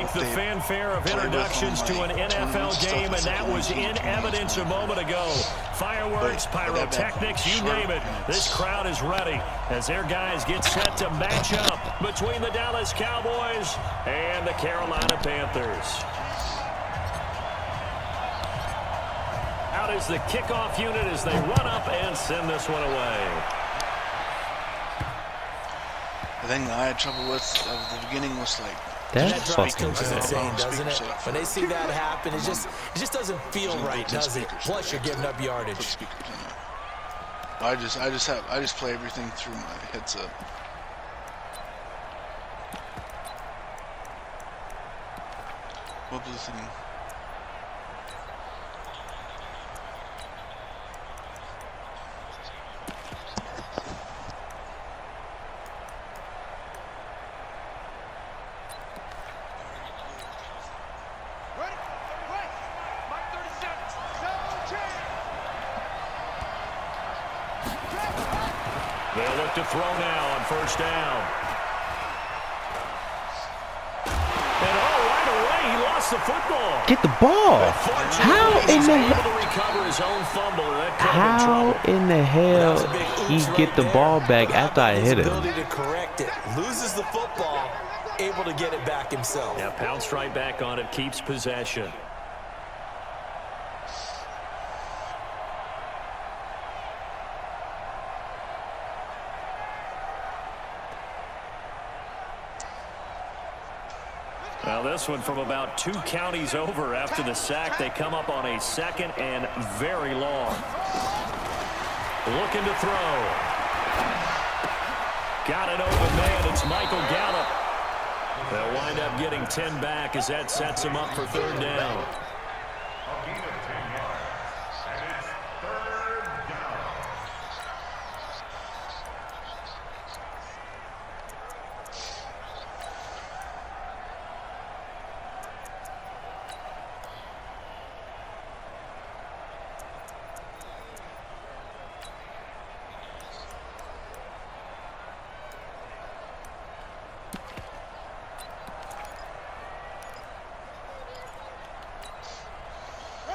like the fanfare of introductions to an NFL game, and that was in evidence a moment ago. Fireworks, pyrotechnics, you name it. This crowd is ready as their guys get set to match up between the Dallas Cowboys and the Carolina Panthers. Out is the kickoff unit as they run up and send this one away. The thing that I had trouble with at the beginning was like that drives coaches insane, doesn't it? When they see that happen, it just doesn't feel right, does it? Plus, you're giving up yardage. I just play everything through my headset. What blue thing? They'll look to throw now on first down. And right away, he lost the football. Get the ball. How in the hell he get the ball back after I hit him? Ability to correct it, loses the football, able to get it back himself. Yeah, pounced right back on it, keeps possession. Now this one from about 2 counties over after the sack. They come up on a 2nd and very long. Looking to throw. Got it open man. It's Michael Gallup. They'll wind up getting 10 back as that sets them up for 3rd down.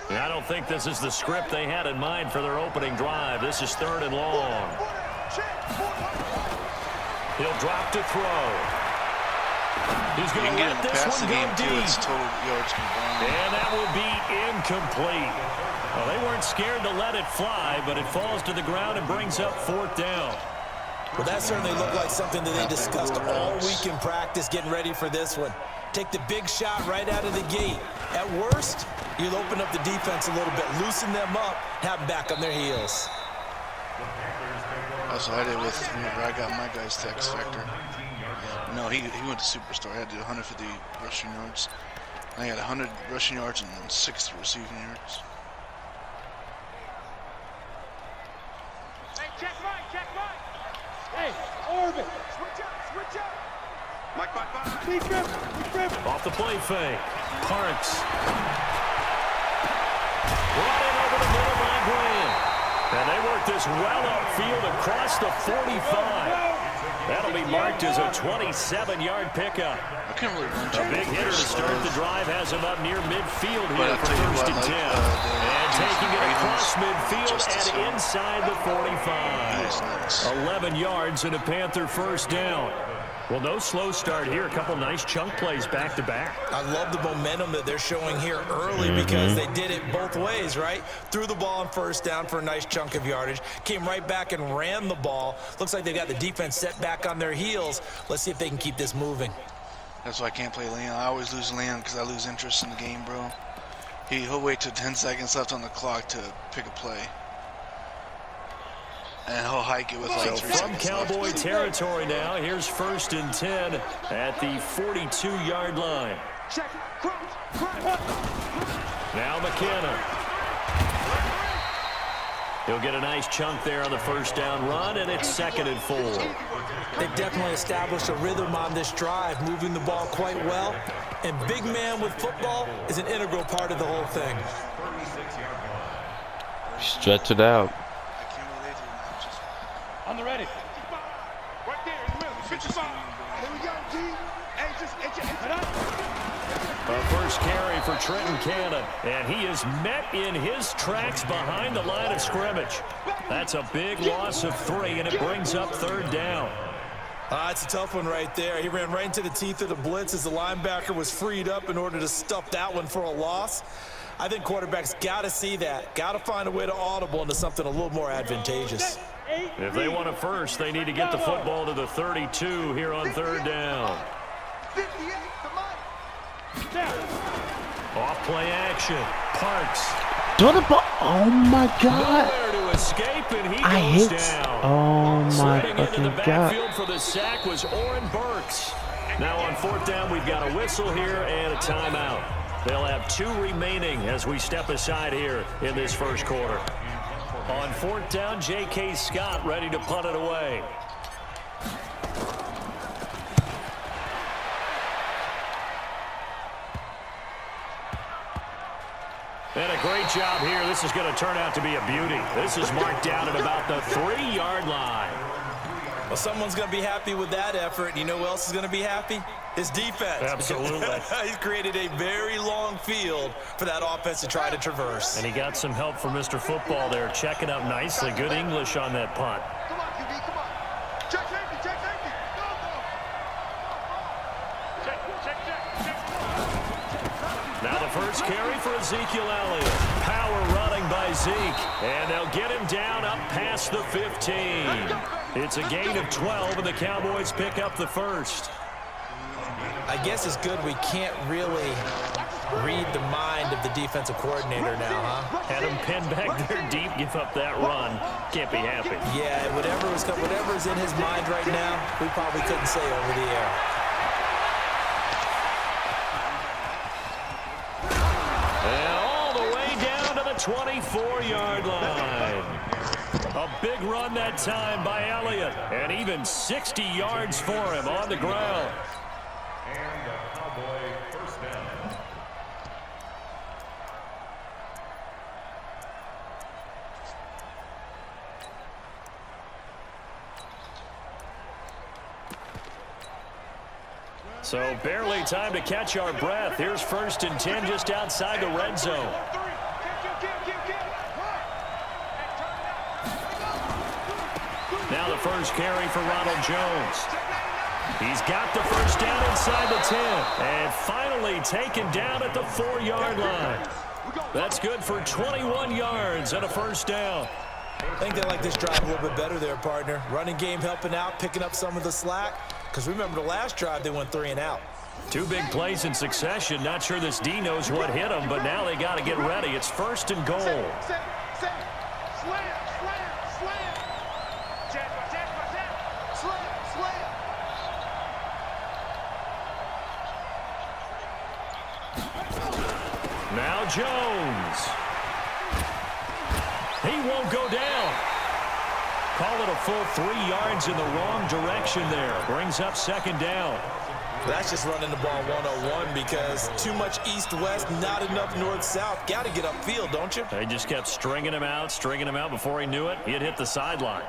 I don't think this is the script they had in mind for their opening drive. This is 3rd and long. He'll drop to throw. He's going to let this one go deep. And that will be incomplete. Well, they weren't scared to let it fly, but it falls to the ground and brings up 4th down. Well, that certainly looked like something that they discussed all week in practice, getting ready for this one. Take the big shot right out of the gate. At worst, you'll open up the defense a little bit, loosen them up, have them back on their heels. That's what I did with whenever I got my guys to X Factor. No, he went to Superstar. I had to do 150 rushing yards. I had 100 rushing yards and 60 receiving yards. Hey, check right. Hey, orbit. Switch up. Mike. Big grip. Off the play fake. Parks. Brought in over the middle by Graham. And they work this well upfield across the 45. That'll be marked as a 27-yard pickup. I can't really run A big hitter to start the drive has him up near midfield here for 1st and 10. And taking it across midfield and inside the 45. 11 yards and a Panther 1st down. Well, no slow start here. A couple nice chunk plays back-to-back. I love the momentum that they're showing here early because they did it both ways, right? Threw the ball on 1st down for a nice chunk of yardage. Came right back and ran the ball. Looks like they got the defense set back on their heels. Let's see if they can keep this moving. That's why I can't play Leon. I always lose Leon because I lose interest in the game, bro. He'll wait till 10 seconds left on the clock to pick a play. And he'll hike it with like 3 from seconds Cowboy left. territory now. Here's 1st and 10 at the 42-yard line. Now McKenna. He'll get a nice chunk there on the 1st down run, and it's 2nd and 4. They've definitely established a rhythm on this drive, moving the ball quite well. And big man with football is an integral part of the whole thing. Stretch it out. On the ready. Right there in the middle. 55. Here we go, G. Hey, just itch it up. First carry for Trenton Cannon, and he is met in his tracks behind the line of scrimmage. That's a big loss of 3, and it brings up 3rd down. It's a tough one right there. He ran right into the teeth of the blitz as the linebacker was freed up in order to stuff that one for a loss. I think quarterbacks got to see that, got to find a way to audible into something a little more advantageous. If they want a first, they need to get the football to the 32 here on 3rd down. Off play action. Parks. Do the ball. Oh my God. Nowhere to escape, and he I goes hit. down. Oh my Sliding into the fucking backfield God. for the sack was Oren Burks. Now on 4th down, we've got a whistle here and a timeout. They'll have 2 remaining as we step aside here in this first quarter. On 4th down, J.K. Scott ready to punt it away. And a great job here. This is going to turn out to be a beauty. This is marked down at about the 3-yard line. Well, someone's going to be happy with that effort. And you know who else is going to be happy? His defense. Absolutely. He's created a very long field for that offense to try to traverse. And he got some help from Mr. Football there, checking up nicely. Good English on that punt. Come on, QB, come on. Check safety, check safety. Go, go. Check. Now the first carry for Ezekiel Elliott. Power running by Zeke. And they'll get him down up past the 15. It's a gain of 12, and the Cowboys pick up the first. I guess it's good we can't really read the mind of the defensive coordinator now, huh? Had him pinned back there deep, give up that run. Can't be happy. Yeah, whatever's in his mind right now, we probably couldn't say over the air. And all the way down to the 24-yard line. A big run that time by Elliott, and even 60 yards for him on the ground. And a Cowboy first down. So barely time to catch our breath. Here's 1st and 10 just outside the red zone. Now the first carry for Ronald Jones. He's got the first down inside the 10. And finally taken down at the 4-yard line. That's good for 21 yards and a first down. I think they like this drive a little bit better there, partner. Running game helping out, picking up some of the slack. Because remember the last drive, they went 3 and out. 2 big plays in succession. Not sure this D knows what hit them, but now they got to get ready. It's 1st and goal. Slam. Now Jones. He won't go down. Call it a full 3 yards in the wrong direction there. Brings up 2nd down. That's just running the ball 101 because too much east-west, not enough north-south. Got to get upfield, don't you? They just kept stringing him out before he knew it. He had hit the sideline.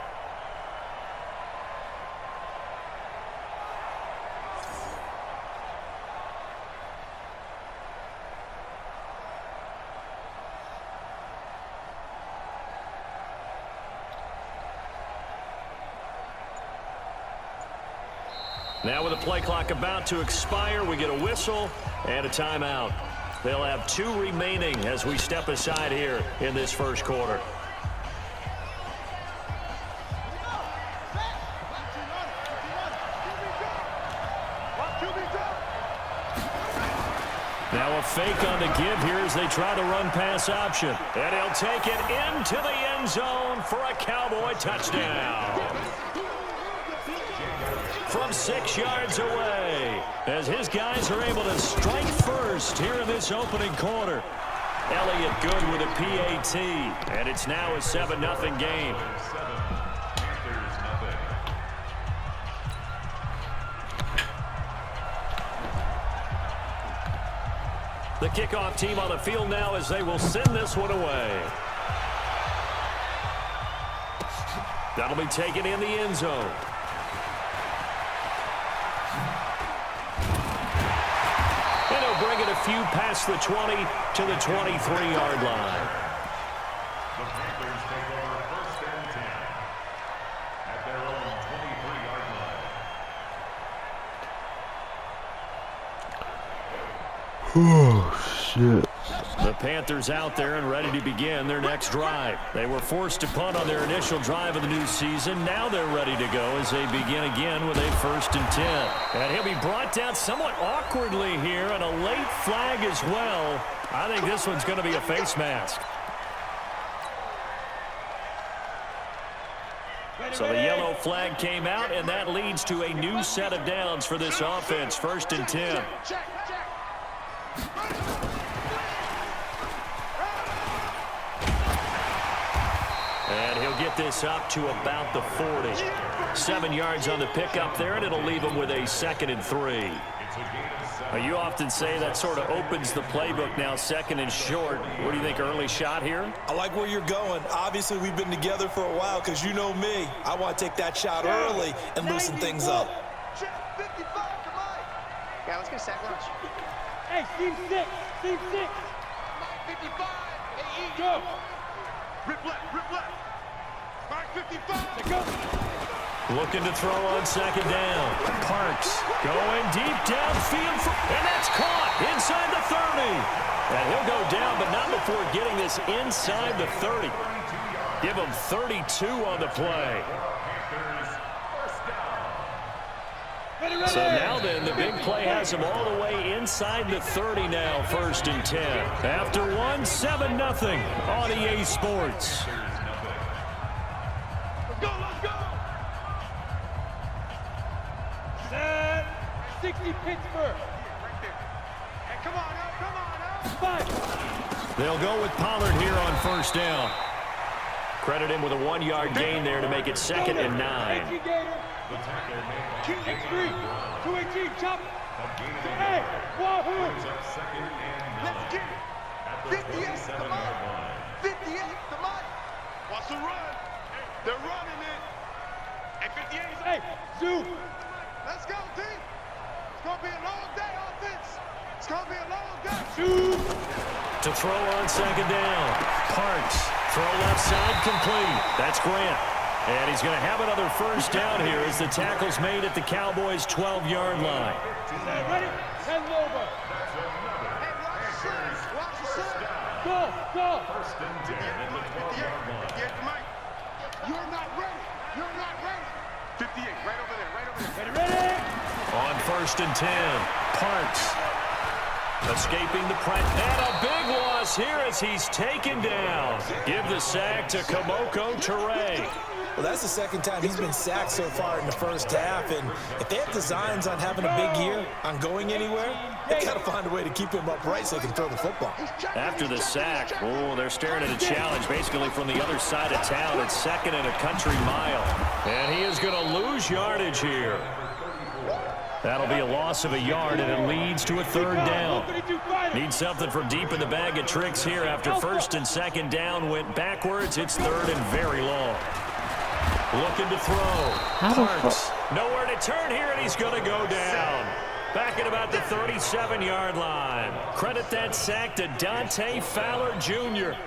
Now with the play clock about to expire, we get a whistle and a timeout. They'll have 2 remaining as we step aside here in this first quarter. Now a fake on the give here as they try to run pass option. And he'll take it into the end zone for a Cowboy touchdown. From 6 yards away, as his guys are able to strike first here in this opening quarter. Elliott good with a PAT, and it's now a 7-0 game. The kickoff team on the field now as they will send this one away. That'll be taken in the end zone. And he'll bring it a few past the 20 to the 23-yard line. The Panthers take over first and 10 at their own 23-yard line. Oh, shit. The Panthers out there and ready to begin their next drive. They were forced to punt on their initial drive of the new season. Now they're ready to go as they begin again with a 1st and 10. And he'll be brought down somewhat awkwardly here, and a late flag as well. I think this one's going to be a face mask. So the yellow flag came out, and that leads to a new set of downs for this offense. 1st and 10. And he'll get this up to about the 40. 7 yards on the pickup there, and it'll leave him with a 2nd and 3. You often say that sort of opens the playbook now, 2nd and short. What do you think, early shot here? I like where you're going. Obviously, we've been together for a while because you know me. I want to take that shot early and loosen things up. Yeah, let's get a sack lunch. Hey, team 6. Team 6. 55. Hey, Go. Rip left. Mark 55. Go. Looking to throw on 2nd down. Parks going deep downfield, and that's caught inside the 30. And he'll go down, but not before getting this inside the 30. Give him 32 on the play. So now then, the big play has him all the way inside the 30 now, 1st and 10. After one, 7-0 on EA Sports. Let's go. 60 Pittsburgh. Hey, come on now. 5. They'll go with Pollard here on 1st down. Credit him with a 1-yard gain there to make it 2nd and 9. X3. 218. Chop. Hey, wahoo. Let's get it. 58. Come on. 58. Come on. Watch the run. They're running it. Hey, 58. Hey, Zoo. Let's go, team. It's going to be a long day, offense. It's going to be a long day. Zoo. To throw on 2nd down. Parks. Throw left side complete. That's Grant. And he's going to have another 1st down here as the tackle's made at the Cowboys' 12-yard line. Ready? 10 over. Hey, watch the slide. Go. 1st and 10 at the 12-yard line. 58, Mike. You're not ready. 58, right over there. Ready? On 1st and 10, Parks escaping the press. And a big loss here as he's taken down. Give the sack to Kamoko Toure. Well, that's the 2nd time he's been sacked so far in the 1st half, and if they have designs on having a big year, on going anywhere, they got to find a way to keep him upright so they can throw the football. After the sack, they're staring at a challenge basically from the other side of town. It's 2nd and a country mile. And he is going to lose yardage here. That'll be a loss of a yard, and it leads to a 3rd down. Need something from deep in the bag of tricks here after 1st and 2nd down went backwards. It's 3rd and very long. Looking to throw. Parks. Nowhere to turn here, and he's going to go down. Back at about the 37-yard line. Credit that sack to Dante Fowler Jr.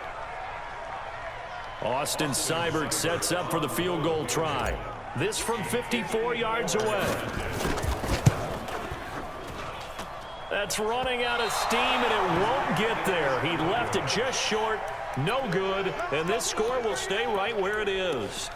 Austin Seibert sets up for the field goal try. This from 54 yards away. That's running out of steam, and it won't get there. He left it just short. No good, and this score will stay right where it is.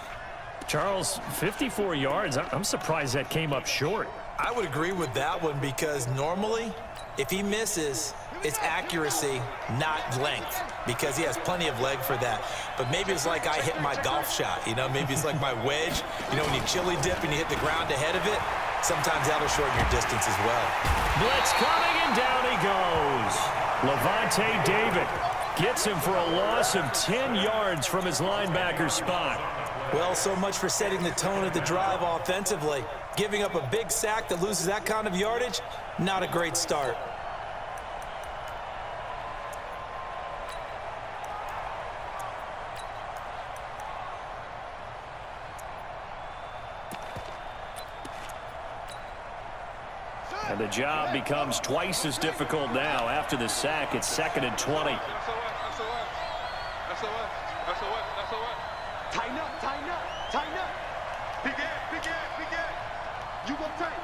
Charles, 54 yards. I'm surprised that came up short. I would agree with that one because normally, if he misses, it's accuracy, not length, because he has plenty of leg for that. But maybe it's like I hit my golf shot, maybe it's like my wedge. When you chili dip and you hit the ground ahead of it, sometimes that'll shorten your distance as well. Blitz coming, and down he goes. Levante David gets him for a loss of 10 yards from his linebacker spot. Well, so much for setting the tone of the drive offensively. Giving up a big sack that loses that kind of yardage, not a great start. And the job becomes twice as difficult now. After the sack, it's 2nd and 20. That's a what? Tighten up. Big ass. You go tight.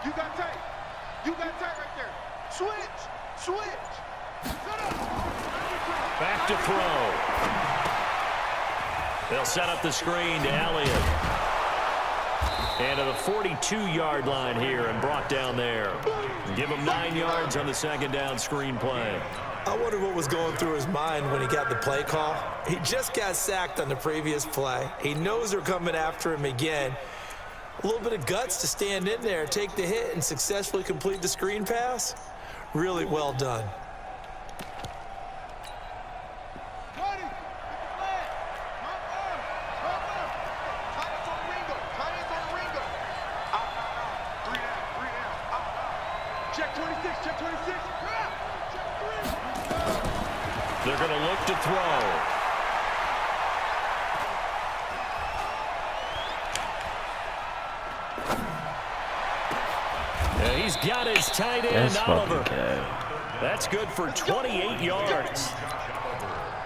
You got tight right there. Switch. Set up. Back to throw. They'll set up the screen to Elliott. And to the 42-yard line here and brought down there. Give him 9 yards on the 2nd down screen play. I wonder what was going through his mind when he got the play call. He just got sacked on the previous play. He knows they're coming after him again. A little bit of guts to stand in there, take the hit, and successfully complete the screen pass. Really well done. Check 26. They're going to look to throw. Yeah, he's got his tight end, Oliver. That's good for 28 yards.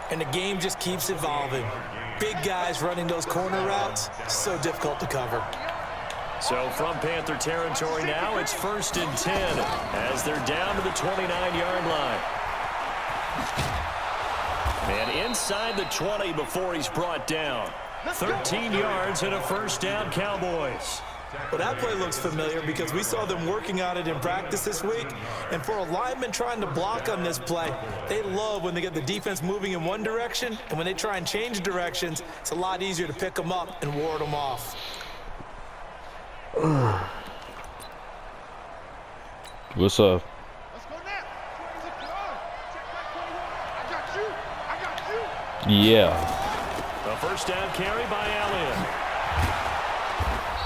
And the game just keeps evolving. Big guys running those corner routes, so difficult to cover. So from Panther territory now, it's 1st and 10 as they're down to the 29-yard line. And inside the 20 before he's brought down. 13 yards and a 1st down, Cowboys. Well, that play looks familiar because we saw them working on it in practice this week. And for a lineman trying to block on this play, they love when they get the defense moving in one direction. And when they try and change directions, it's a lot easier to pick them up and ward them off. What's up? Let's go now. Check back 21. I got you. Yeah. A 1st down carry by Elliott.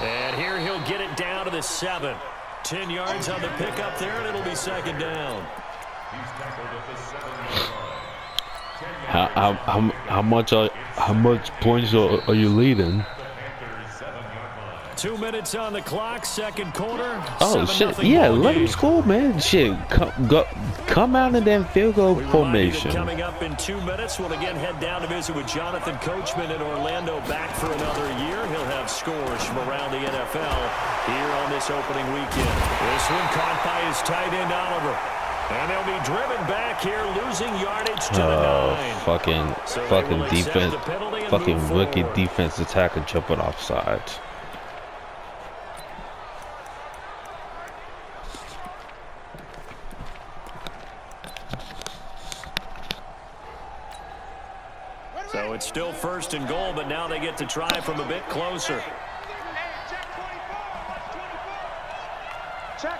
And here he'll get it down to the 7. 10 yards on the pickup there, and it'll be 2nd down. How much points are you leading? 2 minutes on the clock, 2nd quarter. Oh shit! Yeah, let him score, man. Shit, come out in that field goal formation. Coming up in 2 minutes, we'll again head down to visit with Jonathan Coachman in Orlando, back for another year. He'll have scores from around the NFL here on this opening weekend. This one caught by his tight end Oliver, and they'll be driven back here, losing yardage to the 9. Fucking defense, fucking rookie defense attacker jumping off sides. So it's still 1st and goal, but now they get to try from a bit closer. Check 24. Check.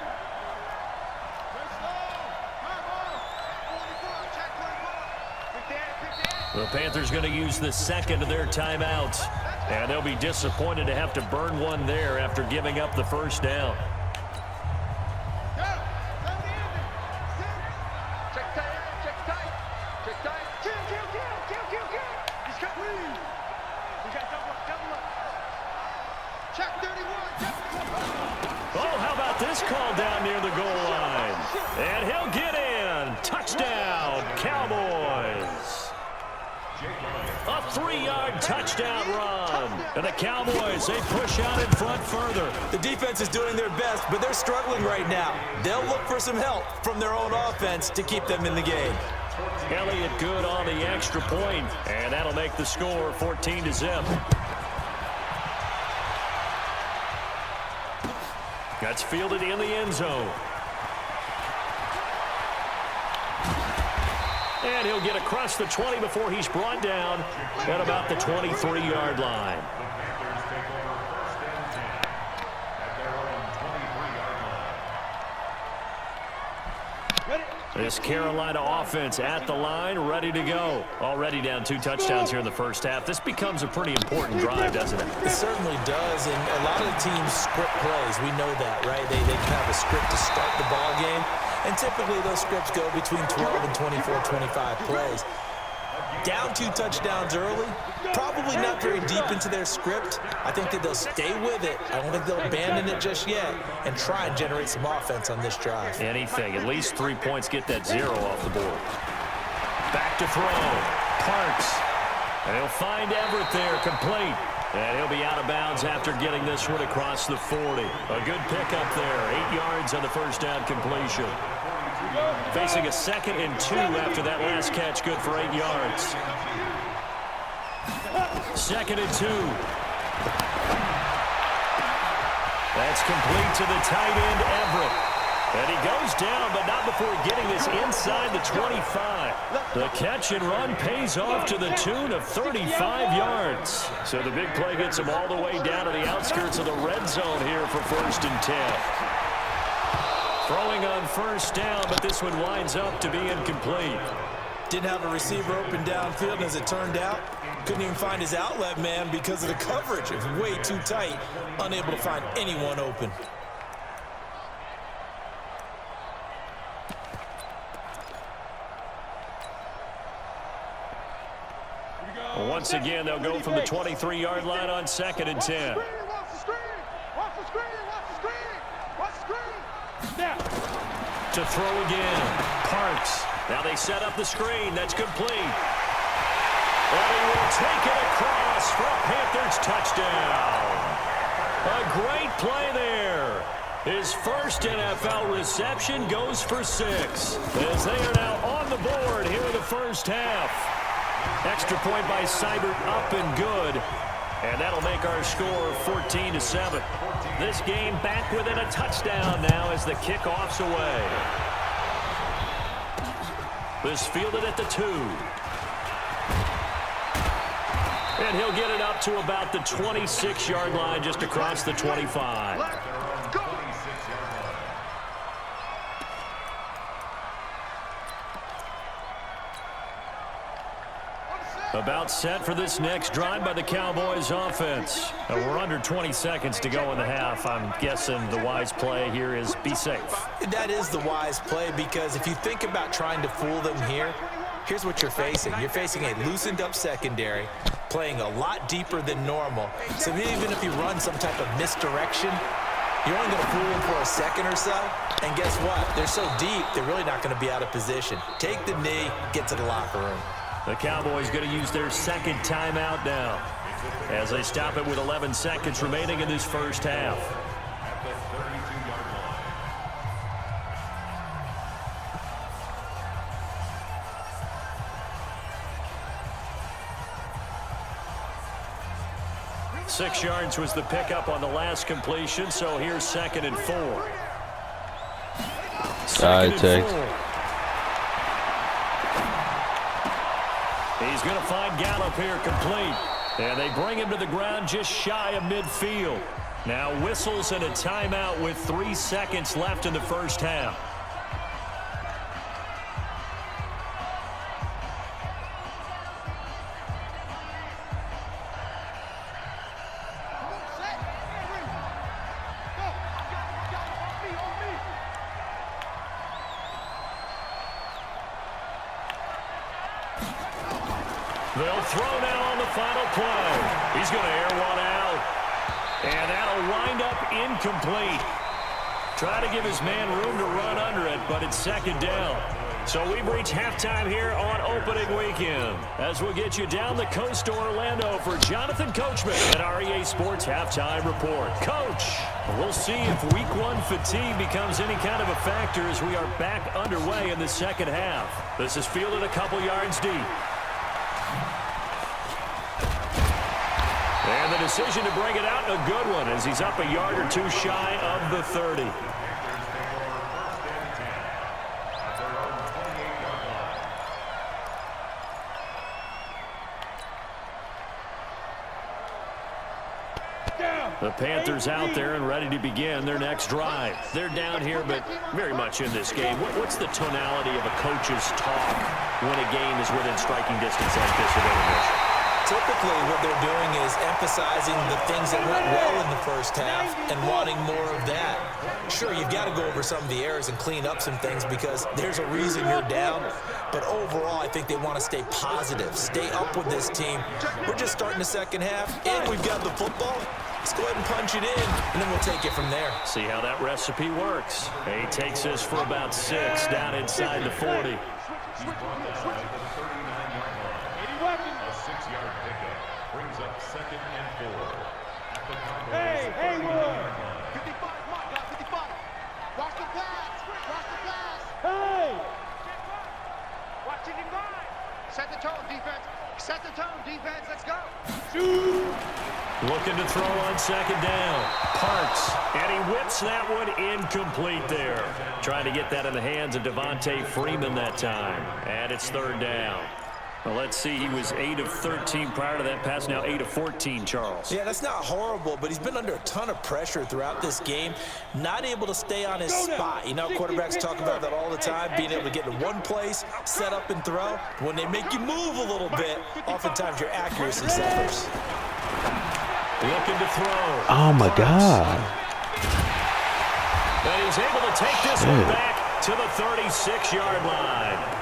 The Panthers going to use the 2nd of their timeouts, and they'll be disappointed to have to burn one there after giving up the 1st down. Oh, how about this call down near the goal line? And he'll get in. Touchdown, Cowboys. A 3-yard touchdown run. And the Cowboys, they push out in front further. The defense is doing their best, but they're struggling right now. They'll look for some help from their own offense to keep them in the game. Elliott good on the extra point, and that'll make the score 14-0. That's fielded in the end zone. And he'll get across the 20 before he's brought down at about the 23-yard line. This Carolina offense at the line, ready to go. Already down 2 touchdowns here in the first half. This becomes a pretty important drive, doesn't it? It certainly does, and a lot of the teams script plays. We know that, right? They have a script to start the ball game, and typically those scripts go between 12 and 24, 25 plays. Down 2 touchdowns early, probably not very deep into their script. I think that they'll stay with it. I don't think they'll abandon it just yet and try and generate some offense on this drive. Anything, at least 3 points, get that 0 off the board. Back to throw, Parks. And he'll find Everett there, complete. And he'll be out of bounds after getting this one across the 40. A good pickup there, 8 yards on the first down completion. Facing a 2nd and 2 after that last catch, good for 8 yards. 2nd and 2. That's complete to the tight end, Everett. And he goes down, but not before getting this inside the 25. The catch and run pays off to the tune of 35 yards. So the big play gets him all the way down to the outskirts of the red zone here for 1st and 10. Throwing on 1st down, but this one winds up to be incomplete. Didn't have a receiver open downfield, and as it turned out, couldn't even find his outlet man because of the coverage. It was way too tight, unable to find anyone open. Once again, they'll go from the 23-yard line on 2nd and 10. Watch the screen! Watch the screen! Watch the screen! Watch the screen! Snap. To throw again, Parks. Now they set up the screen. That's complete. And he will take it across for a Panthers touchdown. A great play there. His first NFL reception goes for 6. As they are now on the board here in the first half. Extra point by Seibert, up and good. And that'll make our score 14-7. This game back within a touchdown now as the kickoff's away. This fielded at the 2. And he'll get it up to about the 26-yard line, just across the 25. Go! About set for this next drive by the Cowboys offense. We're under 20 seconds to go in the half. I'm guessing the wise play here is be safe. That is the wise play, because if you think about trying to fool them here, here's what you're facing. You're facing a loosened up secondary, playing a lot deeper than normal. So even if you run some type of misdirection, you're only going to fool them for a second or so. And guess what? They're so deep, they're really not going to be out of position. Take the knee, get to the locker room. The Cowboys going to use their 2nd timeout now as they stop it with 11 seconds remaining in this first half. Six yards was the pickup on the last completion, so here's 2nd and 4. 2nd and 4. He's going to find Gallup here, complete. And they bring him to the ground just shy of midfield. Now whistles and a timeout with 3 seconds left in the first half. They'll throw now on the final play. He's going to air one out. And that'll wind up incomplete. Try to give his man room to run under it, but it's 2nd down. So we've reached halftime here on opening weekend. As we'll get you down the coast to Orlando for Jonathan Coachman at our EA Sports Halftime Report. Coach, we'll see if Week 1 fatigue becomes any kind of a factor as we are back underway in the second half. This is fielded a couple yards deep. And the decision to bring it out, a good one, as he's up a yard or 2 shy of the 30. The Panthers out there and ready to begin their next drive. They're down here, but very much in this game. What's the tonality of a coach's talk when a game is within striking distance like this? Typically, what they're doing is emphasizing the things that went well in the first half and wanting more of that. Sure, you've got to go over some of the errors and clean up some things because there's a reason you're down, but overall, I think they want to stay positive, stay up with this team. We're just starting the second half, and we've got the football. Let's go ahead and punch it in, and then we'll take it from there. See how that recipe works. He takes this for about 6 down inside the 40. A 6-yard pickup brings up 2nd and 4. Hey, Haywood! 55, Mike, got 55. Watch the pass. Watch the pass. Hey! Watch it in line. Set the tone, defense. Set the tone, defense. Let's go. Shoot! Looking to throw on 2nd down. Parks, and he whips that one incomplete there. Trying to get that in the hands of Devontae Freeman that time. And it's 3rd down. Well, let's see, he was 8 of 13 prior to that pass, now 8 of 14, Charles. Yeah, that's not horrible, but he's been under a ton of pressure throughout this game, not able to stay on his spot. You know, quarterbacks talk about that all the time, being able to get in one place, set up and throw. When they make you move a little bit, oftentimes your accuracy suffers. Looking to throw. Oh my God. And he's able to take this one back to the 36-yard line.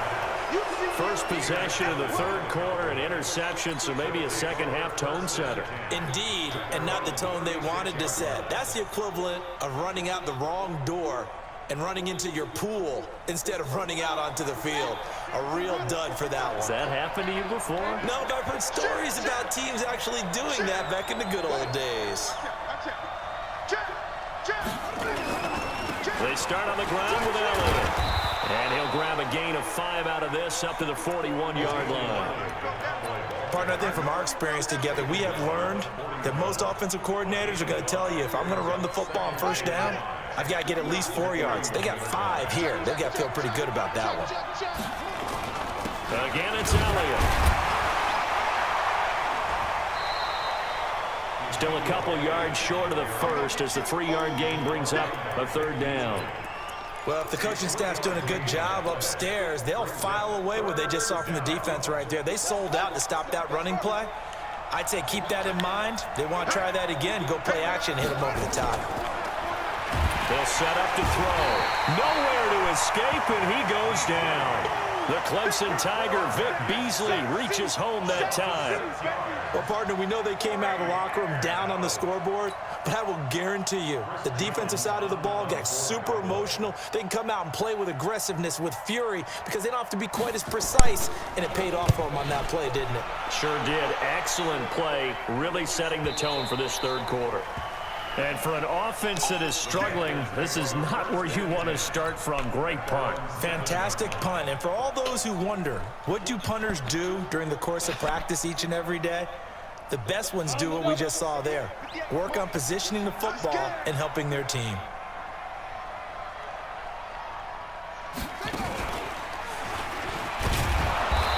First possession of the 3rd quarter, an interception, so maybe a second-half tone setter. Indeed, and not the tone they wanted to set. That's the equivalent of running out the wrong door and running into your pool instead of running out onto the field. A real dud for that one. Has that happened to you before? No, but I've heard stories about teams actually doing that back in the good old days. They start on the ground with Elliott. And he'll grab a gain of 5 out of this up to the 41-yard line. Partner, I think from our experience together, we have learned that most offensive coordinators are going to tell you, if I'm going to run the football on 1st down, I've got to get at least 4 yards. They got 5 here. They've got to feel pretty good about that one. Again, it's Elliott. Still a couple yards short of the first as the 3-yard gain brings up a 3rd down. Well, if the coaching staff's doing a good job upstairs, they'll file away what they just saw from the defense right there. They sold out to stop that running play. I'd say keep that in mind. They want to try that again, go play action, hit them over the top. They'll set up to throw. Nowhere to escape, and he goes down. The Clemson Tiger, Vic Beasley, reaches home that time. Well, partner, we know they came out of the locker room down on the scoreboard, but I will guarantee you the defensive side of the ball got super emotional. They can come out and play with aggressiveness, with fury, because they don't have to be quite as precise, and it paid off for them on that play, didn't it? Sure did. Excellent play, really setting the tone for this 3rd quarter. And for an offense that is struggling, this is not where you want to start from. Great punt. Fantastic punt. And for all those who wonder, what do punters do during the course of practice each and every day? The best ones do what we just saw there. Work on positioning the football and helping their team.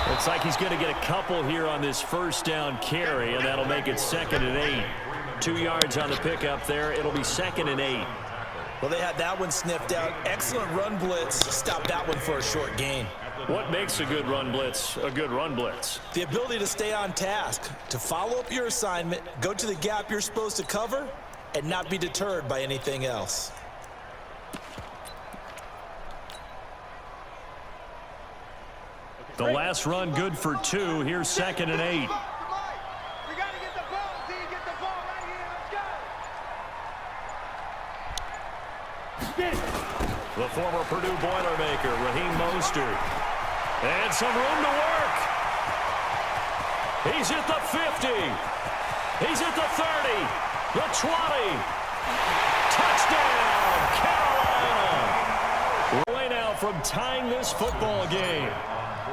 Looks like he's going to get a couple here on this 1st down carry, and that'll make it 2nd and 8. 2 yards on the pickup there. It'll be 2nd and 8. Well, they had that one sniffed out. Excellent run blitz. Stop that one for a short gain. What makes a good run blitz a good run blitz? The ability to stay on task, to follow up your assignment, go to the gap you're supposed to cover, and not be deterred by anything else. The last run good for 2. Here's 2nd and 8. The former Purdue Boilermaker, Raheem Mostert. And some room to work. He's at the 50. He's at the 30. The 20. Touchdown, Carolina. Way now from tying this football game.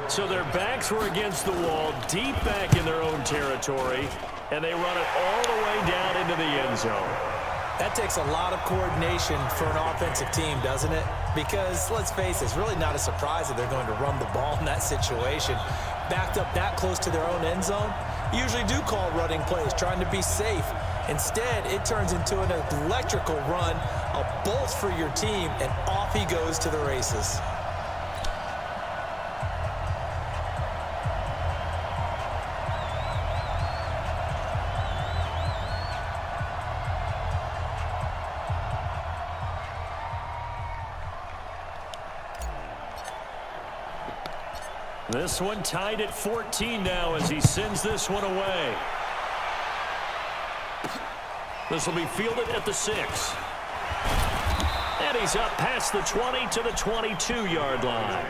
So their backs were against the wall, deep back in their own territory, and they run it all the way down into the end zone. That takes a lot of coordination for an offensive team, doesn't it? Because, let's face it, it's really not a surprise that they're going to run the ball in that situation. Backed up that close to their own end zone, you usually do call running plays, trying to be safe. Instead, it turns into an electrical run, a bolt for your team, and off he goes to the races. This one tied at 14 now as he sends this one away. This will be fielded at the 6. And he's up past the 20 to the 22-yard line.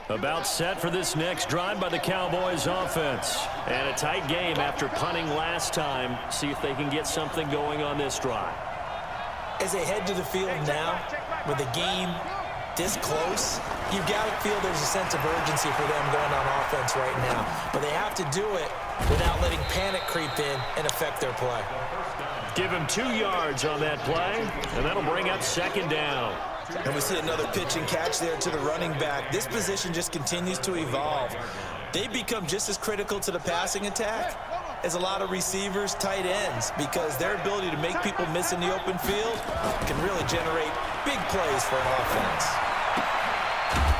About set for this next drive by the Cowboys offense. And a tight game after punting last time. See if they can get something going on this drive. As they head to the field now, with the game this close, you've got to feel there's a sense of urgency for them going on offense right now. But they have to do it without letting panic creep in and affect their play. Give him 2 yards on that play, and that'll bring up second down. And we see another pitch and catch there to the running back. This position just continues to evolve. They become just as critical to the passing attack as a lot of receivers, tight ends, because their ability to make people miss in the open field can really generate big plays for an offense.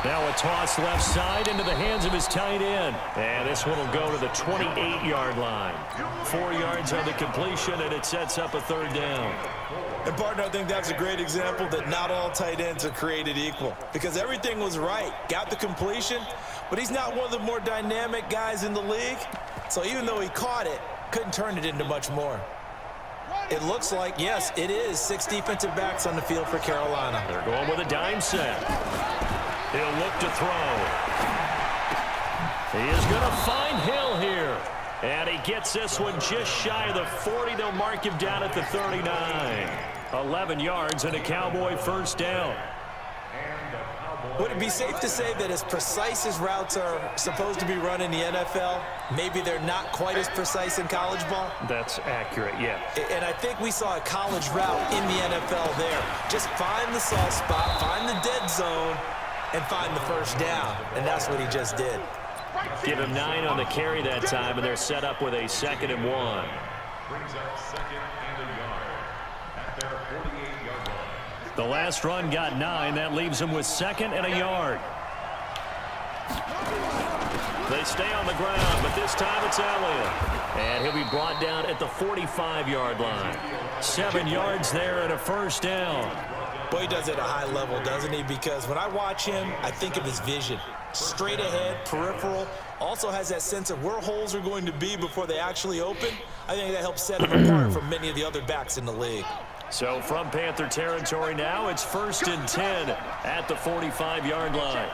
Now a toss left side into the hands of his tight end. And this one will go to the 28-yard line. 4 yards on the completion, and it sets up a third down. And, partner, I think that's a great example that not all tight ends are created equal, because everything was right. Got the completion, but he's not one of the more dynamic guys in the league. So even though he caught it, couldn't turn it into much more. It looks like, yes, it is 6 defensive backs on the field for Carolina. They're going with a dime set. He'll look to throw. He is going to find Hill here. And he gets this one just shy of the 40. They'll mark him down at the 39. 11 yards and a Cowboy first down. Would it be safe to say that as precise as routes are supposed to be run in the NFL, maybe they're not quite as precise in college ball? That's accurate, yeah. And I think we saw a college route in the NFL there. Just find the soft spot, find the dead zone, and find the first down. And that's what he just did. Give him 9 on the carry that time, and they're set up with a 2nd and 1. Brings up 2nd and a yard at their 48-yard line. The last run got 9. That leaves him with 2nd and a yard. They stay on the ground, but this time it's Elliott. And he'll be brought down at the 45-yard line. 7 yards there and a first down. Boy, he does it at a high level, doesn't he? Because when I watch him, I think of his vision. Straight ahead, peripheral, also has that sense of where holes are going to be before they actually open. I think that helps set him apart from many of the other backs in the league. So from Panther territory now, it's 1st and 10 at the 45-yard line.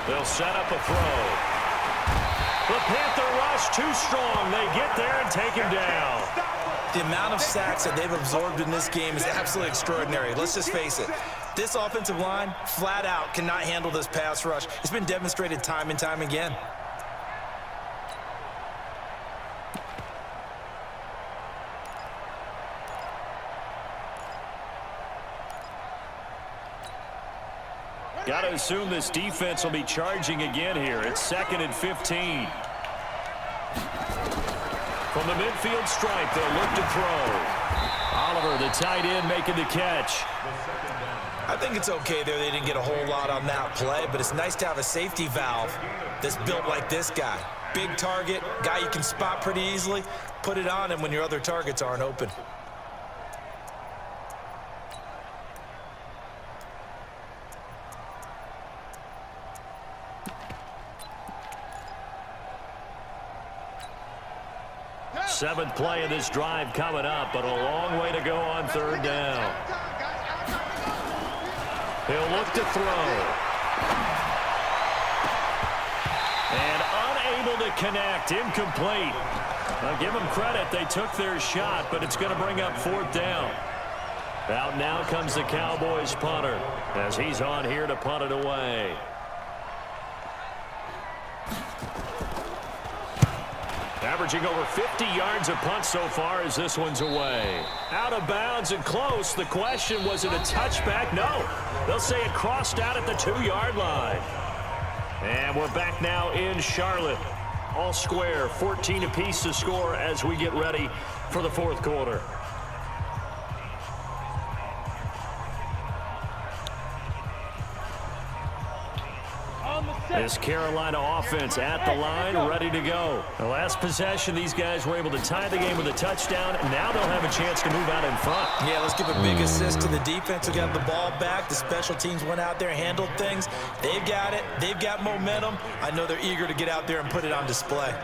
They'll set up a throw. The Panther rush too strong. They get there and take him down. The amount of sacks that they've absorbed in this game is absolutely extraordinary. Let's just face it. This offensive line, flat out, cannot handle this pass rush. It's been demonstrated time and time again. Got to assume this defense will be charging again here. It's 2nd and 15. From the midfield stripe, they'll look to throw. Oliver, the tight end, making the catch. I think it's okay there. They didn't get a whole lot on that play, but it's nice to have a safety valve that's built like this guy. Big target, guy you can spot pretty easily. Put it on him when your other targets aren't open. Seventh play of this drive coming up, but a long way to go on 3rd down. He'll look to throw. And unable to connect, incomplete. Now give them credit, they took their shot, but it's going to bring up 4th down. Out now comes the Cowboys punter as he's on here to punt it away. Averaging over 50 yards a punt so far as this one's away. Out of bounds and close. The question, was it a touchback? No. They'll say it crossed out at the 2-yard line. And we're back now in Charlotte. All square, 14 apiece to score as we get ready for the fourth quarter. This Carolina offense at the line, ready to go. The last possession, these guys were able to tie the game with a touchdown. Now they'll have a chance to move out in front. Yeah, let's give a big assist to the defense who got the ball back. The special teams went out there, handled things. They've got it. They've got momentum. I know they're eager to get out there and put it on display.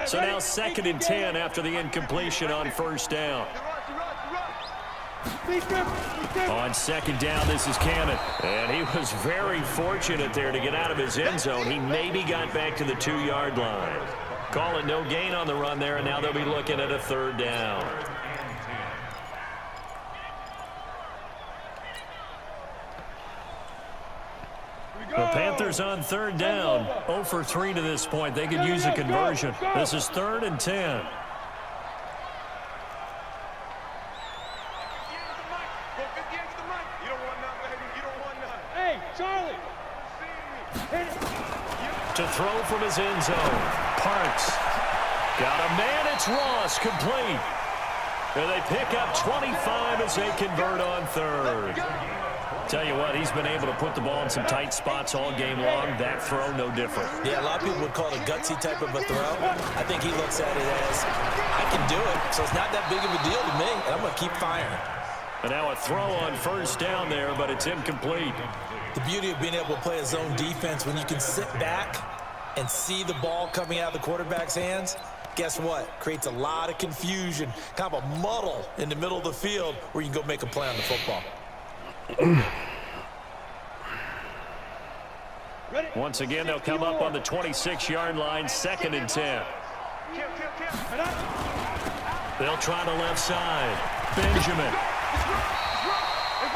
So now 2nd and 10 after the incompletion on first down. On 2nd down, this is Cannon. And he was very fortunate there to get out of his end zone. He maybe got back to the 2-yard line. Call it no gain on the run there, and now they'll be looking at a 3rd down. The Panthers on 3rd down. 0 for 3 to this point. They could use a conversion. This is 3rd and 10. Hey, Charlie. To throw from his end zone. Parks. Got a man. It's Ross. Complete. And they pick up 25 as they convert on 3rd. Tell you what, he's been able to put the ball in some tight spots all game long. That throw, no different. Yeah, a lot of people would call it a gutsy type of a throw. I think he looks at it as, I can do it, so it's not that big of a deal to me, and I'm going to keep firing. And now a throw on first down there, but it's incomplete. The beauty of being able to play a zone defense, when you can sit back and see the ball coming out of the quarterback's hands, guess what? Creates a lot of confusion, kind of a muddle in the middle of the field where you can go make a play on the football. Once again, they'll come up on the 26-yard line, 2nd and 10. They'll try the left side. Benjamin.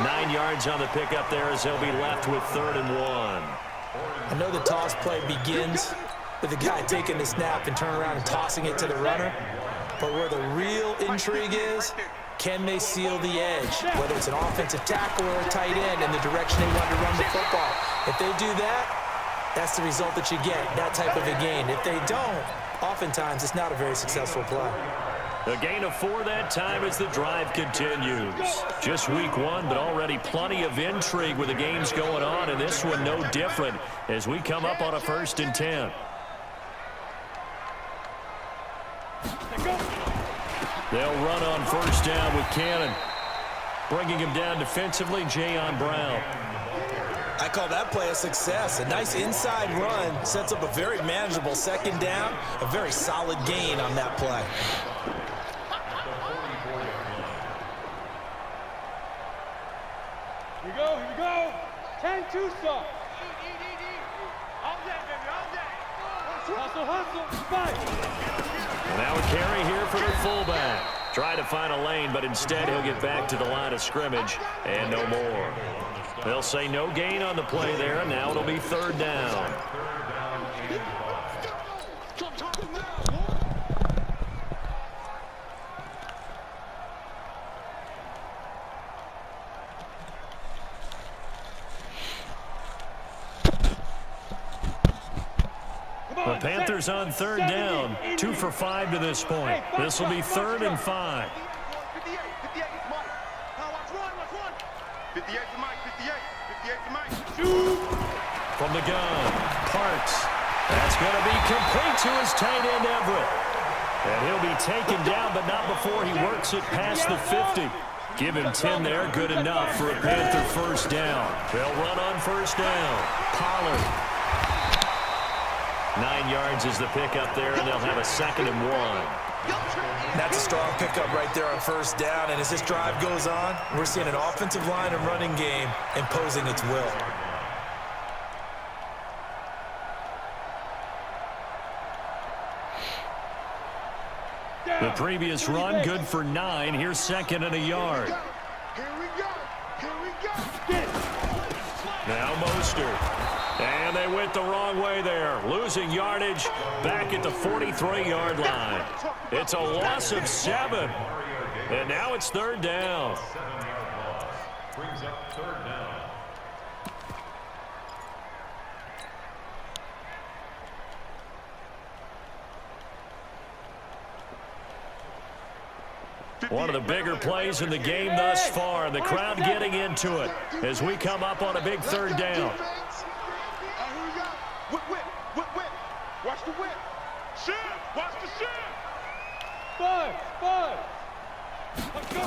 9 yards on the pickup there as they'll be left with 3rd and 1. I know the toss play begins with the guy taking the snap and turning around and tossing it to the runner. But where the real intrigue is, can they seal the edge, whether it's an offensive tackle or a tight end in the direction they want to run the football? If they do that, that's the result that you get, that type of a gain. If they don't, oftentimes it's not a very successful play. A gain of 4 that time as the drive continues. Just week 1, but already plenty of intrigue with the games going on, and this one no different as we come up on a 1st and 10. They'll run on first down with Cannon. Bringing him down defensively, Jayon Brown. I call that play a success. A nice inside run sets up a very manageable 2nd down. A very solid gain on that play. Here we go, here we go. 10-2 stop. All day, baby, all day. Hustle, hustle, fight. Now a carry here for the fullback. Try to find a lane, but instead he'll get back to the line of scrimmage and no more. They'll say no gain on the play there, and now it'll be 3rd down. The Panthers on 3rd down, 2 for 5 to this point. This will be 3rd and 5. 58 is Mike. Let's run. 58 to Mike, 58 to Mike. Shoot! From the gun, Parks. That's going to be complete to his tight end, Everett. And he'll be taken down, but not before he works it past the 50. Give him 10 there, good enough for a Panther 1st down. They'll run on 1st down. Pollard. 9 yards is the pickup there, and they'll have a 2nd and 1. That's a strong pickup right there on 1st down, and as this drive goes on, we're seeing an offensive line and running game imposing its will. The previous run, good for 9. Here's 2nd and a yard. Here we go. Get it. Now Mostert. And they went the wrong way there. Losing yardage back at the 43-yard line. It's a loss of 7. And now it's 3rd down. 7-yard loss. Brings up 3rd down. One of the bigger plays in the game thus far. The crowd getting into it as we come up on a big 3rd down. Whip. Watch the whip. Shift. Watch the shift. 5. Let's go.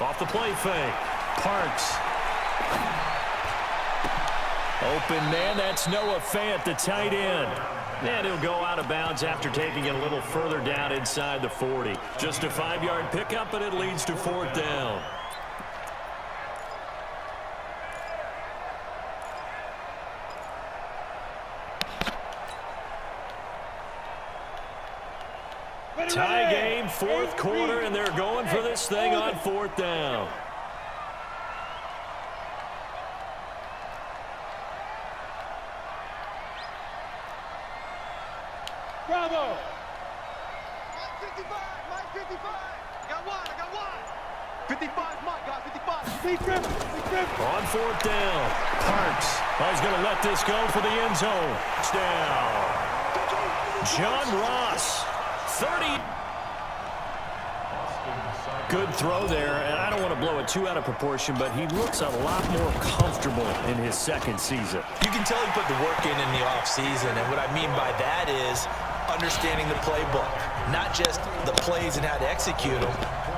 Off the play fake. Parks. Open man. That's Noah Fant, the tight end. And he'll go out of bounds after taking it a little further down inside the 40. Just a 5-yard pickup, and it leads to 4th down. Tie game, 4th quarter, and they're going for this thing on 4th down. Bravo. Mike 55. I got one. 55 Mike, guys. 55. Big grip. On 4th down, Parks. He's going to let this go for the end zone. It's down. John Ross, 30. Good throw there, and I don't want to blow it too out of proportion, but he looks a lot more comfortable in his 2nd season. You can tell he put the work in the offseason, and what I mean by that is understanding the playbook. Not just the plays and how to execute them,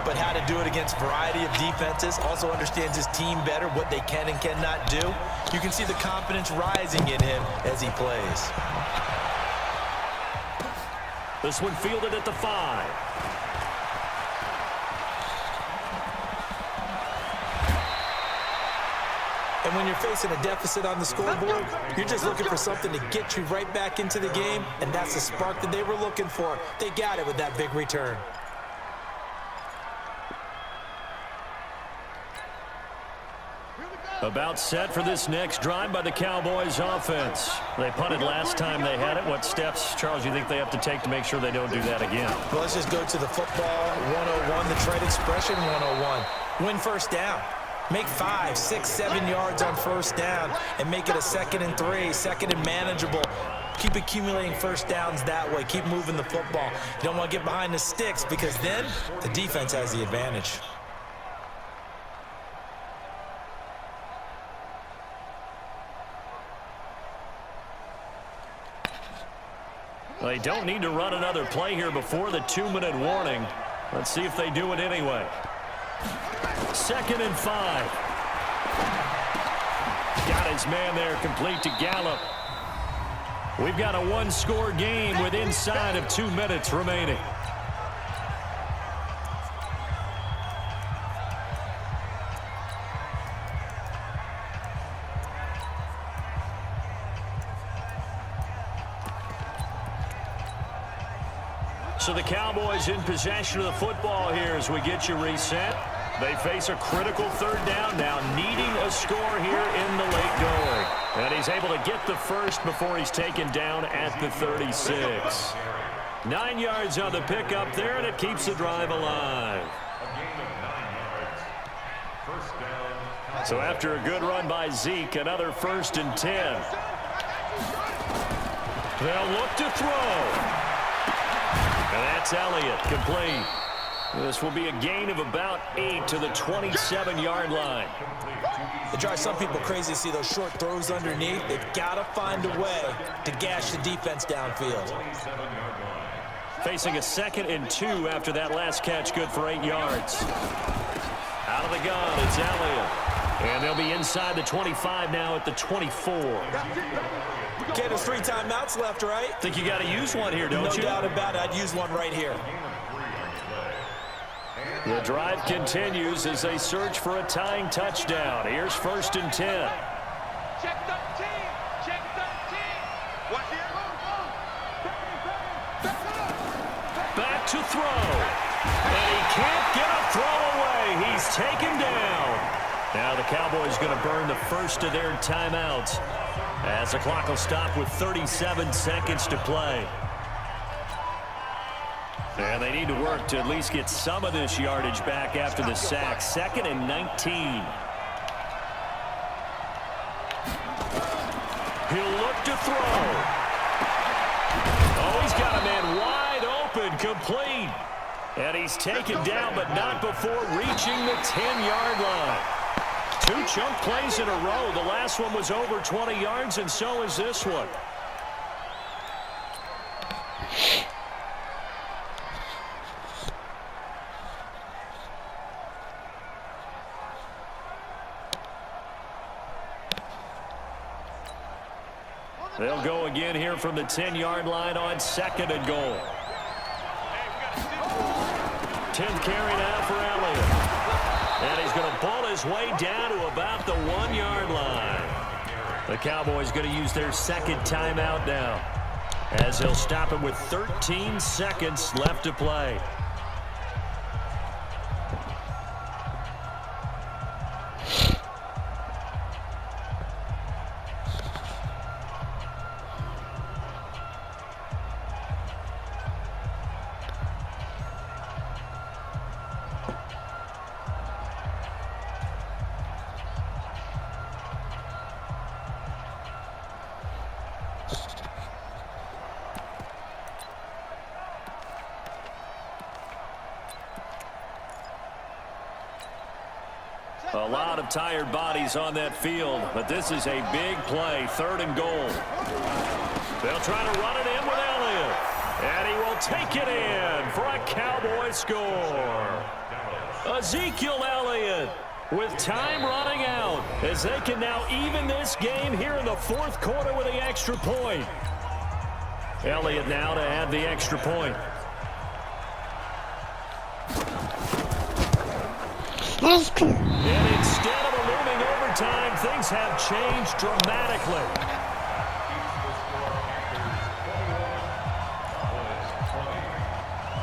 but how to do it against a variety of defenses. Also understands his team better, what they can and cannot do. You can see the confidence rising in him as he plays. This one fielded at the 5. And when you're facing a deficit on the scoreboard, you're just looking for something to get you right back into the game, and that's the spark that they were looking for. They got it with that big return. About set for this next drive by the Cowboys offense. They punted last time they had it. What steps, Charles, you think they have to take to make sure they don't do that again? Well, let's just go to the football 101, the trade expression 101. Win 1st down. Make 5, 6, 7 yards on 1st down and make it a 2nd and 3, 2nd and manageable. Keep accumulating 1st downs that way. Keep moving the football. You don't want to get behind the sticks because then the defense has the advantage. They don't need to run another play here before the 2-minute warning. Let's see if they do it anyway. 2nd and 5. Got his man there, complete to Gallup. We've got a 1-score game with inside of 2 minutes remaining. So the Cowboys in possession of the football here as we get you reset. They face a critical 3rd down now, needing a score here in the late going. And he's able to get the first before he's taken down at the 36. 9 yards on the pickup there, and it keeps the drive alive. So after a good run by Zeke, another 1st and 10. They'll look to throw. And that's Elliott, complete. This will be a gain of about 8 to the 27-yard line. It drives some people crazy to see those short throws underneath. They've got to find a way to gash the defense downfield. Facing a 2nd and 2 after that last catch, good for 8 yards. Out of the gun, it's Elliott. And they'll be inside the 25 now at the 24. Okay, there's 3 timeouts left, right? Think you got to use one here, don't you? No doubt about it. I'd use one right here. The drive continues as they search for a tying touchdown. Here's 1st and 10. Check 13. Check 13. Watch the Back to throw. And he can't get a throw away. He's taken down. Now the Cowboys going to burn the first of their timeouts as the clock will stop with 37 seconds to play. And they need to work to at least get some of this yardage back after the sack. 2nd and 19. He'll look to throw. Oh, he's got a man wide open, complete. And he's taken down, but not before reaching the 10-yard line. 2 chunk plays in a row. The last one was over 20 yards, and so is this one. They'll go again here from the 10-yard line on 2nd and goal. 10th carry now for Elliott. And he's going to pull his way down to about the 1-yard line. The Cowboys going to use their 2nd timeout now, as they'll stop him with 13 seconds left to play. A lot of tired bodies on that field, but this is a big play, 3rd and goal. They'll try to run it in with Elliott, and he will take it in for a Cowboy score. Ezekiel Elliott with time running out as they can now even this game here in the 4th quarter with the extra point. Elliott now to add the extra point. And instead of a looming overtime, things have changed dramatically.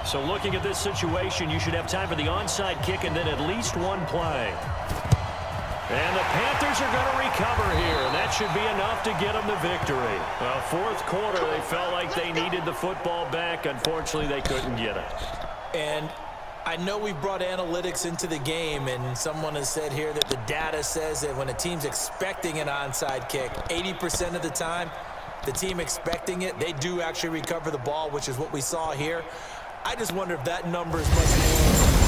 So looking at this situation, you should have time for the onside kick and then at least 1 play. And the Panthers are going to recover here, and that should be enough to get them the victory. 4th quarter, they felt like they needed the football back. Unfortunately, they couldn't get it. And I know we brought analytics into the game, and someone has said here that the data says that when a team's expecting an onside kick, 80% of the time, the team expecting it, they do actually recover the ball, which is what we saw here. I just wonder if that number is much more